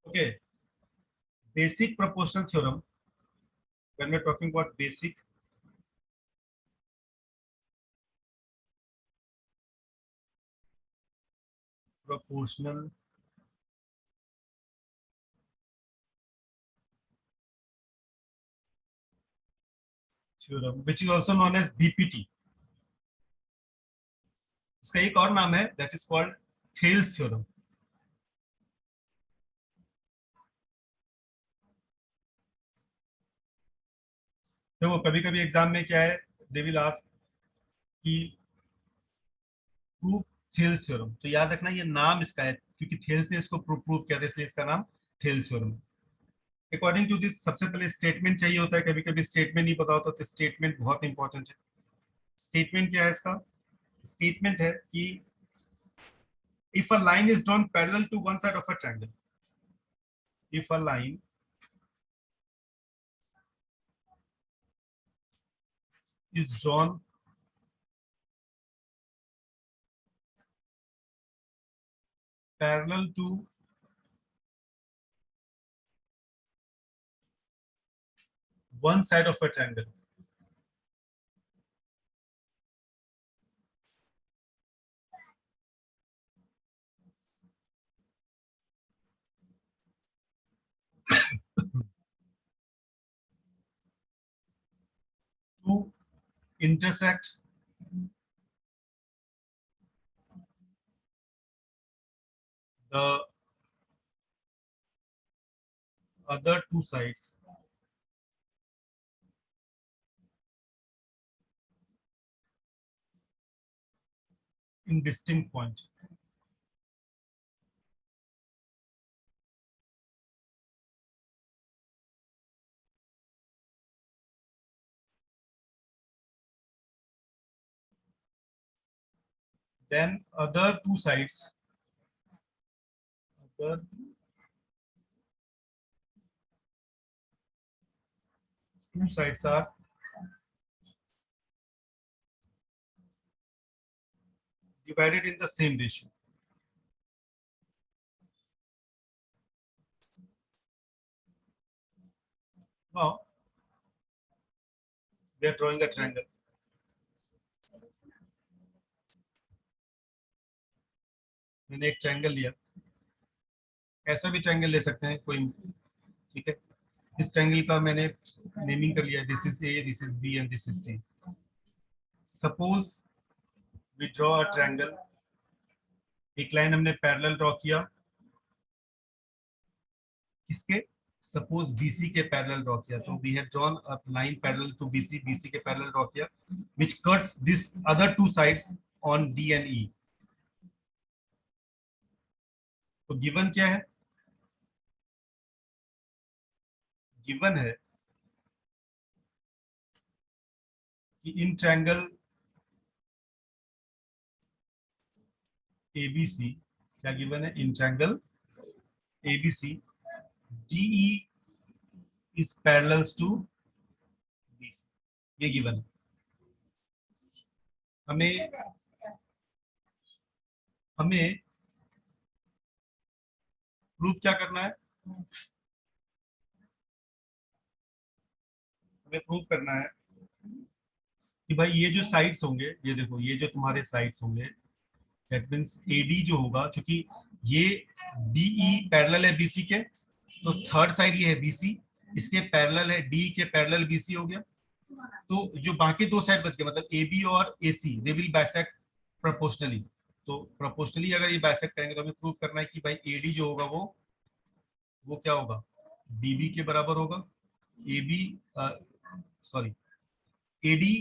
Okay, basic proportional theorem, when we're talking about basic proportional theorem which is also known as BPT, इसका एक और नाम है that is called Thales theorem. देखो कभी कभी एग्जाम में क्या है, दे विल आस्क कि प्रूव थेल्स थ्योरम, तो याद रखना ये नाम इसका है क्योंकि थेल्स ने इसको प्रूव किया था, इसलिए इसका नाम Thales theorem. According to this सबसे पहले स्टेटमेंट चाहिए होता है, कभी कभी स्टेटमेंट नहीं पता होता तो स्टेटमेंट बहुत इंपॉर्टेंट है. स्टेटमेंट क्या है इसका? स्टेटमेंट है कि if a line is drawn parallel to one side of a triangle, if a line is drawn parallel to one side of a triangle, to intersect the other two sides in distinct point. Then other two sides, other two sides are divided in the same ratio. Now we are drawing a triangle. मैंने एक triangle लिया, ऐसा भी triangle ले सकते हैं कोई, ठीक है. इस ट्रायंगल का मैंने नेमिंग कर लिया, this is A, this is B and this is C. Suppose we draw a triangle, एक लाइन हमने पैरेलल ड्रॉ किया, किसके? सपोज बीसी के पैरेलल ड्रॉ किया, तो we have drawn a line parallel to BC, BC के parallel draw किया which cuts this other two sides on D and E. तो गिवन क्या है? गिवन है कि इन ट्रायंगल एबीसी, क्या गिवन है? इन triangle ABC DE is parallels to BC, ये गिवन है. हमें हमें प्रूफ क्या करना है? हमें प्रूफ करना है कि भाई ये जो साइड्स होंगे, ये देखो ये जो तुम्हारे साइड्स होंगे, दैट मींस एडी जो होगा, क्योंकि ये बीई पैरेलल है बीसी के, तो थर्ड साइड ये है बीसी, इसके पैरेलल है, डी के पैरेलल बीसी हो गया. तो जो बाकी दो साइड बच गए मतलब ए बी और ए सी, दे विल बाइसेक्ट प्रोपोर्शनली. तो प्रोपोर्शनली अगर ये बाइसेक्ट करेंगे तो हमें प्रूव करना है कि भाई एडी जो होगा वो क्या होगा? डीबी के बराबर होगा. A B, sorry, AD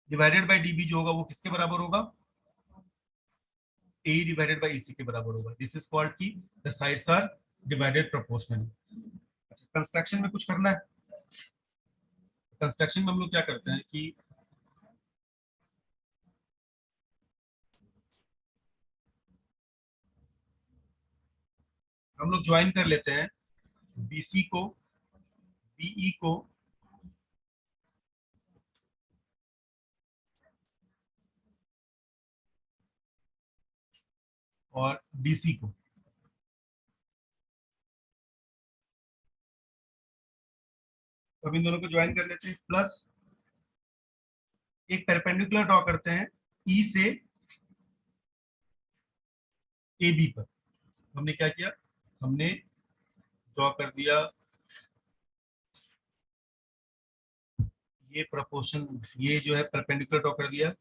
divided by DB जो होगा वो किसके बराबर होगा? ए डिवाइडेड बाय ईसी के बराबर होगा. दिस इज कॉल्ड की the sides are divided proportionally. अच्छा, कंस्ट्रक्शन में कुछ करना है. कंस्ट्रक्शन में हम लोग क्या करते हैं कि हम लोग ज्वाइन कर लेते हैं बीसी को, बीई को और डीसी को. अब इन दोनों को ज्वाइन कर लेते हैं, प्लस एक परपेंडिकुलर ड्रॉ करते हैं ई से ए बी पर। हमने क्या किया, हमने ड्रॉ कर दिया ये प्रपोर्शन, ये जो है परपेंडिकुलर ड्रॉ कर दिया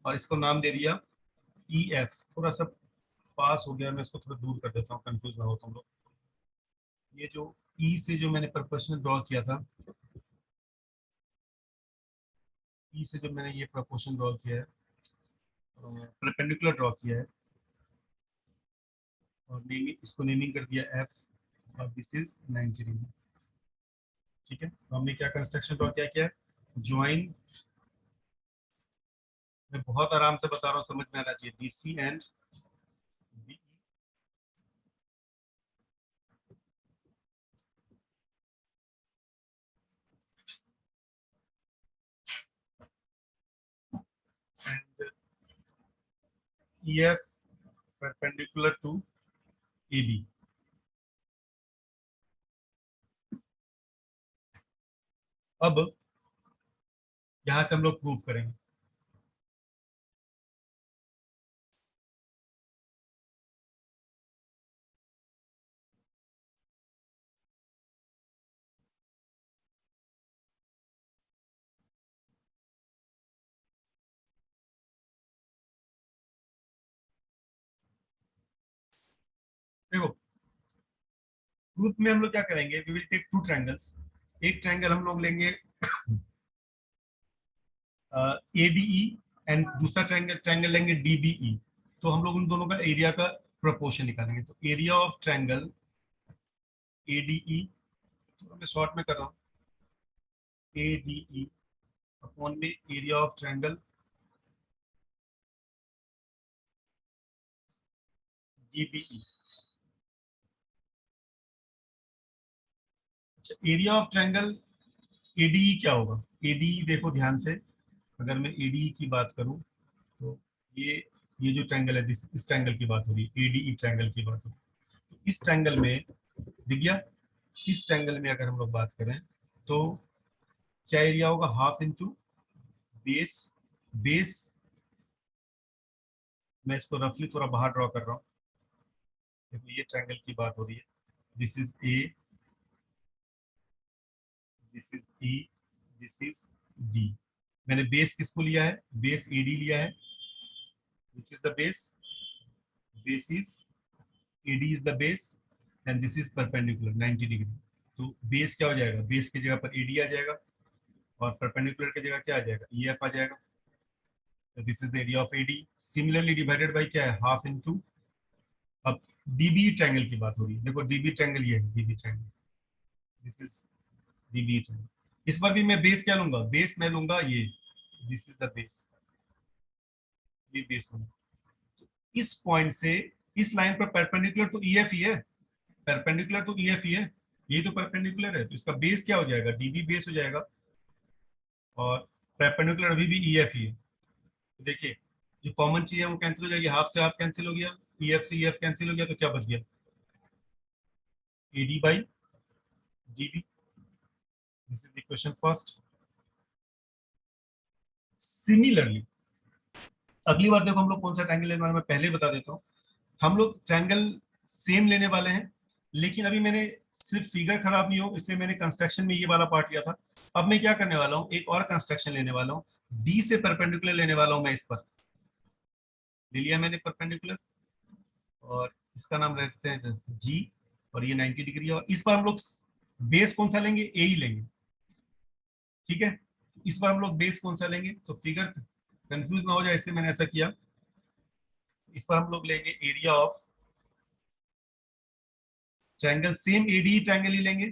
और इसको नाम दे दिया ई एफ। थोड़ा सा पास हो गया, मैं इसको थोड़ा दूर कर देता हूँ, कंफ्यूज ना हो तुम लोग। ये जो ई से जो मैंने प्रपोर्शन ड्रॉ किया था, ई से जो मैंने ये प्रपोर्शन ड्रॉ किया है, परपेंडिकुलर ड्रॉ किया है और नेमिंग, इसको नेमिंग कर दिया एफ और दिस इज 90 डिग्री। ठीक है, तो हमने क्या कंस्ट्रक्शन ड्रॉ क्या किया, ज्वाइन, मैं बहुत आराम से बता रहा हूँ, समझ में आना चाहिए, DC and B and E F perpendicular to A B. अब यहां से हम लोग प्रूव करेंगे। देखो, प्रूफ में हम लोग क्या करेंगे, we will take two triangles. एक ट्रायंगल हम लोग लेंगे ए बी ई एंड दूसरा ट्रायंगल ट्रायंगल लेंगे डी बी ई। तो हम लोग उन दोनों का एरिया का प्रोपोर्शन निकालेंगे। तो area of triangle A D E, तो मैं शॉर्ट में कर रहा हूँ, ए डी ई अपॉन में area of triangle D B E. अच्छा, area of triangle A D E क्या होगा, ए डी ई देखो ध्यान से, अगर मैं ए डी ई की बात करूं तो ये ये जो ट्रायंगल है, इस ट्रायंगल की बात हो रही है, ए डी ई ट्रायंगल की बात हो रही है। तो इस ट्रायंगल में दिख गया, इस ट्रायंगल में अगर हम लोग बात करें तो क्या एरिया होगा, हाफ इंटू बेस। बेस, मैं इसको रफली थोड़ा बाहर ड्रॉ कर रहा हूँ। देखो ये ट्रायंगल की बात हो रही है, this is A, this is E, this is D. मैंने बेस किसको लिया है, बेस ए डी लिया है, which is the base, base is A D is the base and this is perpendicular 90 degree. तो बेस क्या हो जाएगा, बेस की जगह पर ए डी आ जाएगा और परपेंडिकुलर की जगह क्या आ जाएगा, ई एफ आ जाएगा। This is the area of A D, similarly divided by क्या है, हाफ इंटू, अब डीबी ट्रायंगल की बात हो रही है, देखो डीबी ट्रायंगल ये है, dB triangle, this is dB triangle. इस पर भी मैं बेस क्या लूंगा, बेस मैं लूंगा ये, दिस इज द बेस, ये बेस लूंगा। इस पॉइंट से इस लाइन पर परपेंडिकुलर तो ई एफ ही है, परपेंडिकुलर तो ई एफ ही है, ये तो परपेंडिकुलर है, तो इसका बेस क्या हो जाएगा, डीबी बेस हो जाएगा और परपेंडिकुलर अभी भी ई एफ ही है। तो देखिए, जो कॉमन चीज है वो कैंसिल हो जाएगी, हाफ से हाफ कैंसिल हो गया, ई एफ से ई एफ कैंसिल हो गया, तो क्या बच गया, A D by G B. This is the question first. Similarly अगली बार देखो हम लोग कौन सा ट्रायंगल लेने वाले, मैं पहले ही बता देता हूँ, हम लोग ट्रायंगल सेम लेने वाले हैं, लेकिन अभी मैंने सिर्फ फिगर खराब नहीं हो इसलिए मैंने कंस्ट्रक्शन में ये वाला पार्ट लिया था। अब मैं क्या करने वाला हूँ, एक और कंस्ट्रक्शन लेने वाला हूँ, डी से परपेंडिकुलर लेने वाला हूँ मैं, इस पर ले लिया मैंने परपेंडिकुलर और इसका नाम रखते हैं जी, और ये 90 डिग्री है, और इस पर हम लोग बेस कौन सा लेंगे, ए ही लेंगे। ठीक है, इस बार हम लोग बेस कौन सा लेंगे, तो फिगर कंफ्यूज ना हो जाए इसलिए मैंने ऐसा किया। इस पर हम लोग लेंगे area of triangle, same AD triangle ही लेंगे,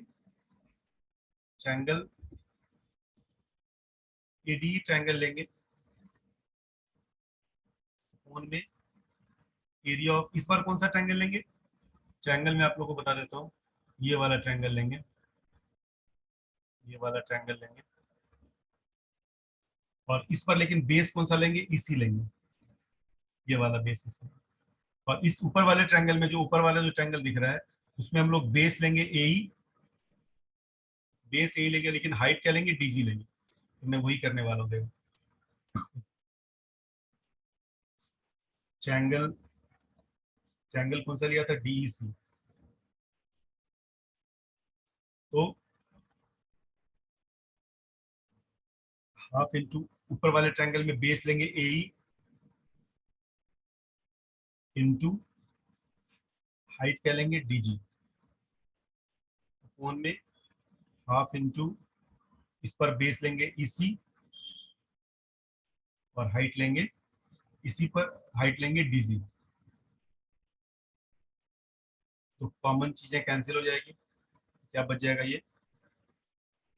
ट्रायंगल एडी ट्रायंगल लेंगे, फोन में एरिया ऑफ, इस बार कौन सा ट्रायंगल लेंगे, ट्रायंगल में आप लोगों को बता देता हूँ, ये वाला ट्रायंगल लेंगे, ये वाला ट्रायंगल लेंगे, और इस पर लेकिन बेस कौन सा लेंगे, इसी लेंगे, ये वाला बेस इसी। और इस ऊपर वाले ट्रायंगल में, जो ऊपर वाला जो ट्रायंगल दिख रहा है उसमें हम लोग बेस लेंगे ए, बेस ए लेंगे लेकिन हाइट क्या लेंगे, डीजी लेंगे। तो मैं वही करने वाला हूँ। देखो ट्रायंगल, ट्रायंगल कौन सा लिया था, डीईसी। तो हाफ इंटू ऊपर वाले ट्रायंगल में बेस लेंगे ए इंटू हाइट क्या लेंगे, डीजी, फोन में हाफ इंटू इस पर बेस लेंगे ईसी और हाइट लेंगे, इसी पर हाइट लेंगे डीजी। तो कॉमन चीजें कैंसिल हो जाएगी, क्या बच जाएगा, ये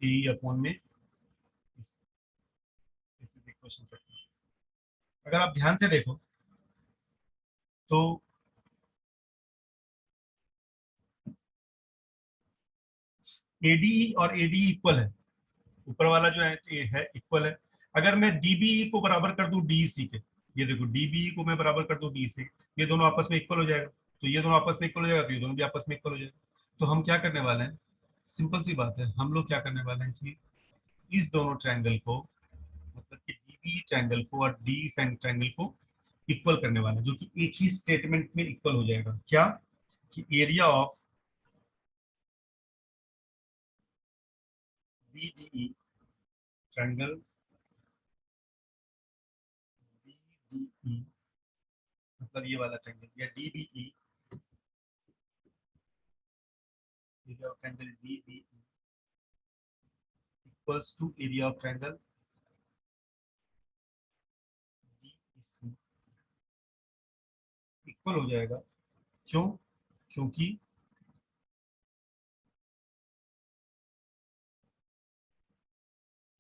ए अपॉन में इस इक्वेशन। अगर आप ध्यान से देखो तो एडीई और एडीई इक्वल है, ऊपर वाला जो है ये है इक्वल है। अगर मैं डीबीई को बराबर कर दूं डीईसी के, ये देखो डीबीई को मैं बराबर कर दूं डीईसी, ये दोनों आपस में इक्वल हो जाएगा। तो ये दोनों आपस में इक्वल हो जाएगा तो ये दोनों भी आपस में इक्वल हो जाएगा। तो हम क्या करने वाले हैं, सिंपल सी बात है, हम लोग क्या करने वाले हैं कि इस दोनों ट्रायंगल को, मतलब कि डीबीई ट्रायंगल को और डी ट्रायंगल को इक्वल करने वाले हैं, जो कि एक ही स्टेटमेंट में इक्वल हो जाएगा। क्या कि area of BDE triangle BDE, मतलब ये वाला ट्रायंगल, या DBE, area of triangle BBE equals to area of triangle DEC, equal हो जाएगा। क्यों, क्योंकि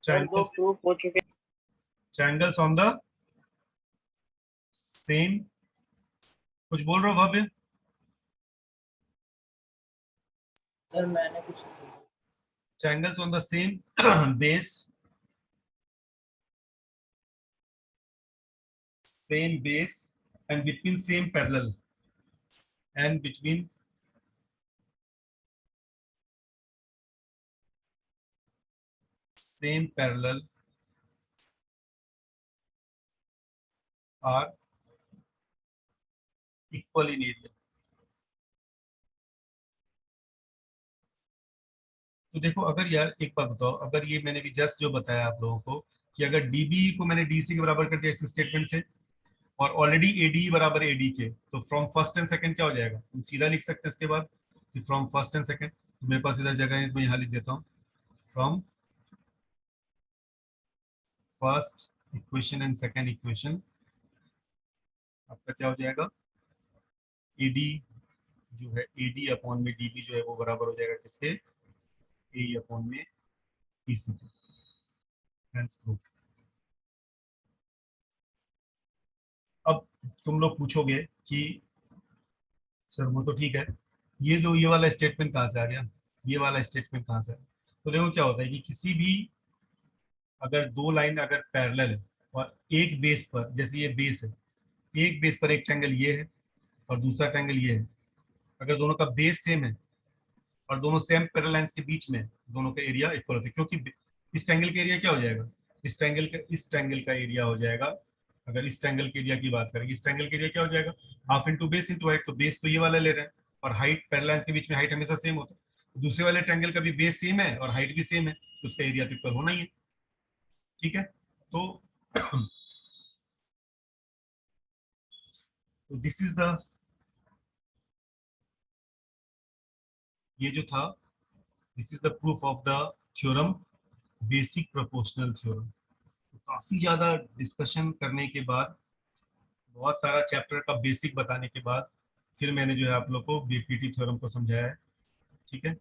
सर दो triangles प्रूफ हो चुके। triangles on the same, कुछ बोल रहे हो भव्य? सर मैंने कुछ triangles on the same base and between same parallel and between same parallel are equal in area। तो देखो अगर यार एक बात बताओ, अगर ये मैंने भी जस्ट जो बताया आप लोगों को कि अगर डीबी को मैंने डीसी के बराबर कर दिया इस स्टेटमेंट से, और ऑलरेडी एडी बराबर एडी के, तो फ्रॉम फर्स्ट एंड सेकंड क्या हो जाएगा, हम सीधा लिख सकते हैं इसके बाद कि फ्रॉम फर्स्ट एंड सेकंड। तो मेरे पास इधर जगह है तो मैं यहाँ लिख देता हूँ, from first equation and second equation आपका क्या हो जाएगा, एडी जो है एडी अपॉन में डीबी जो है वो बराबर हो जाएगा किसके, ए अपॉन में ईसी के। Hence proof. अब तुम लोग पूछोगे कि सर वो तो ठीक है, ये जो ये वाला स्टेटमेंट कहाँ से आ गया, ये वाला स्टेटमेंट कहाँ से आया। तो देखो क्या होता है कि किसी भी अगर दो लाइन अगर पैरेलल है और एक बेस पर, जैसे ये बेस है, एक बेस पर एक ट्रायंगल ये है और दूसरा ट्रायंगल ये है, अगर दोनों का बेस सेम है और दोनों सेम पैरेलल लाइंस के बीच में, दोनों का एरिया इक्वल होता है, क्योंकि इस ट्रायंगल का एरिया क्या हो जाएगा, इस ट्रायंगल का एरिया हो जाएगा, अगर इस ट्रायंगल के एरिया की बात करें, इस ट्रायंगल के एरिया क्या हो जाएगा, half into base into height. तो बेस तो ये वाला ले रहे हैं और हाइट पैरेलल लाइंस के बीच में हाइट हमेशा सेम होता है, दूसरे वाले ट्रायंगल का भी बेस सेम है और हाइट भी सेम है, तो उसका एरिया तो इक्वल होना ही है। ठीक है, तो दिस इज द, ये जो था, this is the proof of the theorem, basic proportional theorem. तो काफी ज्यादा डिस्कशन करने के बाद, बहुत सारा चैप्टर का बेसिक बताने के बाद, फिर मैंने जो है आप लोग को बीपीटी थ्योरम को समझाया है। ठीक है।